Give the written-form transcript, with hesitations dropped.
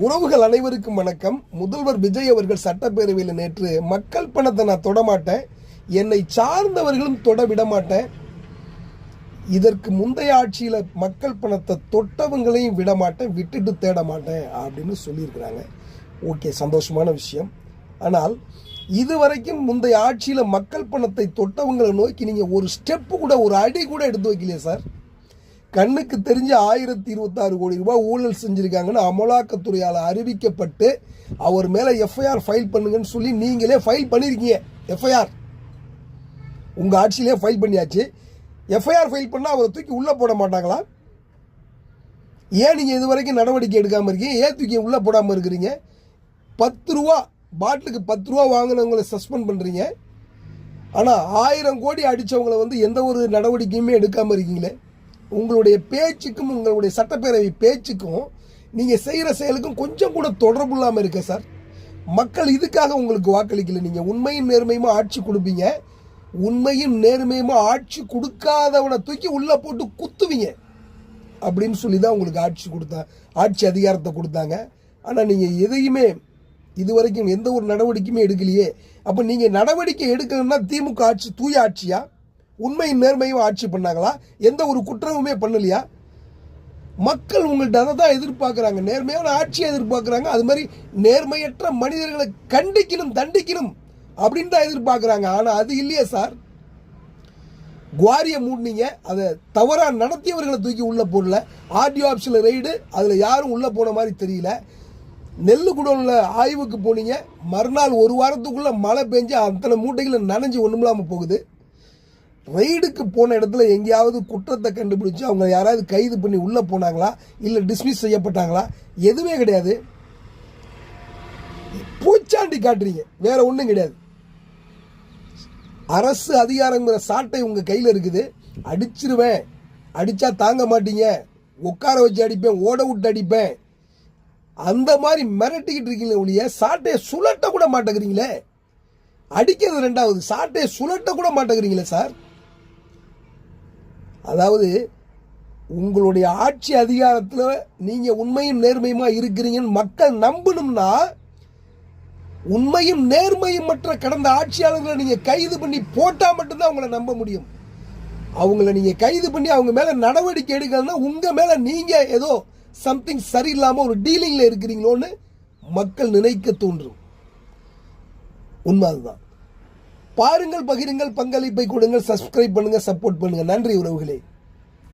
உறவுகள் அனைவருக்கும் வணக்கம். முதல்வர் விஜய் அவர்கள் சட்டப்பேரவையில் நேற்று மக்கள் பணத்தை நான் தொடமாட்டேன், என்னை சார்ந்தவர்களும் தொட விட மாட்டேன், இதற்கு முந்தைய ஆட்சியில் மக்கள் பணத்தை தொட்டவங்களையும் விட மாட்டேன், விட்டுட்டு தேட மாட்டேன் அப்படின்னு சொல்லியிருக்கிறாங்க. ஓகே, சந்தோஷமான விஷயம். ஆனால் இதுவரைக்கும் முந்தைய ஆட்சியில் மக்கள் பணத்தை தொட்டவங்களை நோக்கி நீங்கள் ஒரு ஸ்டெப்பு கூட, ஒரு அடி கூட எடுத்து வைக்கலையே சார். கண்ணுக்கு தெரிஞ்ச 1026 கோடி ரூபாய் ஊழல் செஞ்சுருக்காங்கன்னு அமலாக்கத்துறையால் அறிவிக்கப்பட்டு அவர் மேலே எஃப்ஐஆர் ஃபைல் பண்ணுங்கன்னு சொல்லி நீங்களே ஃபைல் பண்ணியிருக்கீங்க. எஃப்ஐஆர் உங்கள் ஆட்சியிலே ஃபைல் பண்ணியாச்சு. எஃப்ஐஆர் ஃபைல் பண்ணால் அவரை தூக்கி உள்ளே போட மாட்டாங்களா? ஏன் நீங்கள் இது வரைக்கும் நடவடிக்கை எடுக்காமல் இருக்கீங்க? ஏன் தூக்கி உள்ளே போடாமல் இருக்கிறீங்க? 10 ரூபா பாட்டிலுக்கு 10 ரூபா வாங்கினவங்களை சஸ்பெண்ட் பண்ணுறீங்க. ஆனால் 1000 கோடி அடித்தவங்களை எந்த ஒரு நடவடிக்கையுமே எடுக்காமல் இருக்கீங்களே. உங்களுடைய பேச்சுக்கும் உங்களுடைய சட்டப்பேரவை பேச்சுக்கும் நீங்கள் செய்கிற செயலுக்கும் கொஞ்சம் கூட தொடர்பு இல்லாமல் இருக்க சார். மக்கள் இதுக்காக உங்களுக்கு வாக்களிக்கல. நீங்கள் உண்மையும் நேர்மையுமா ஆட்சி கொடுப்பீங்க, உண்மையும் நேர்மையுமா ஆட்சி கொடுக்காதவனை தூக்கி உள்ளே போட்டு குத்துவீங்க அப்படின்னு சொல்லி தான் உங்களுக்கு ஆட்சி அதிகாரத்தை கொடுத்தாங்க. ஆனால் நீங்கள் எதையுமே இதுவரைக்கும் எந்த ஒரு நடவடிக்கையுமே எடுக்கலையே. அப்போ நீங்கள் நடவடிக்கை எடுக்கணும்னா திமுக ஆட்சி தூய ஆட்சியா? உண்மையும் நேர்மையும் ஆட்சி பண்ணாங்களா? எந்த ஒரு குற்றமுமே பண்ணலையா? மக்கள் உங்கள்கிட்ட அதை தான் எதிர்பார்க்குறாங்க, நேர்மையான ஆட்சியை எதிர்பார்க்குறாங்க. அது மாதிரி நேர்மையற்ற மனிதர்களை கண்டிக்கணும், தண்டிக்கணும் அப்படின்னு தான் எதிர்பார்க்குறாங்க. ஆனால் அது இல்லையே சார். குவாரியை மூடினீங்க, அதை தவறாக நடத்தியவர்களை தூக்கி உள்ளே போடல. ஆர்டிஓ ஆஃபீஸில் ரெய்டு, அதில் யாரும் உள்ளே போன மாதிரி தெரியல. நெல்லுக்குடோனில் ஆய்வுக்கு போனீங்க, மறுநாள் ஒரு வாரத்துக்குள்ளே மழை பெஞ்சு அத்தனை மூட்டைகளை நனைஞ்சு ஒன்றுமில்லாமல் போகுது. ரெய்டுக்கு போன இடத்துல எங்கேயாவது குற்றத்தை கண்டுபிடிச்சு அவங்க யாராவது கைது பண்ணி உள்ளே போனாங்களா, இல்லை டிஸ்மிஸ் செய்யப்பட்டாங்களா? எதுவுமே கிடையாது. பூச்சாண்டி காட்டுறீங்க, வேற ஒன்றும் கிடையாது. அரசு அதிகாரங்கிற சாட்டை உங்கள் கையில் இருக்குது. அடிச்சிருவேன், அடித்தா தாங்க மாட்டீங்க, உட்கார வச்சு அடிப்பேன், ஓட விட்டு அடிப்பேன், அந்த மாதிரி மிரட்டிக்கிட்டு இருக்கீங்களே ஒழிய சாட்டையை சுழட்ட கூட மாட்டேங்கிறீங்களே. அடிக்கிறது ரெண்டாவது, சாட்டையை சுழட்ட கூட மாட்டேங்கிறீங்களே சார். அதாவது உங்களுடைய ஆட்சி அதிகாரத்தில் நீங்கள் உண்மையும் நேர்மையுமா இருக்கிறீங்கன்னு மக்கள் நம்பணும்னா, உண்மையும் நேர்மையும் மற்ற கடந்த ஆட்சியாளர்களை நீங்கள் கைது பண்ணி போட்டால் மட்டும்தான் அவங்கள நம்ப முடியும். அவங்கள நீங்கள் கைது பண்ணி அவங்க மேலே நடவடிக்கை எடுக்கணும்னா உங்கள் மேலே நீங்கள் ஏதோ சம்திங் சரியில்லாமல் ஒரு டீலிங்கில் இருக்கிறீங்களோன்னு மக்கள் நினைக்க தோன்றும். உண்மை அதுதான். பாருங்கள், பகிருங்கள், பங்களிப்பை கொடுங்கள், சப்ஸ்கிரைப் பண்ணுங்க, சப்போர்ட் பண்ணுங்க. நன்றி உறவுகளே.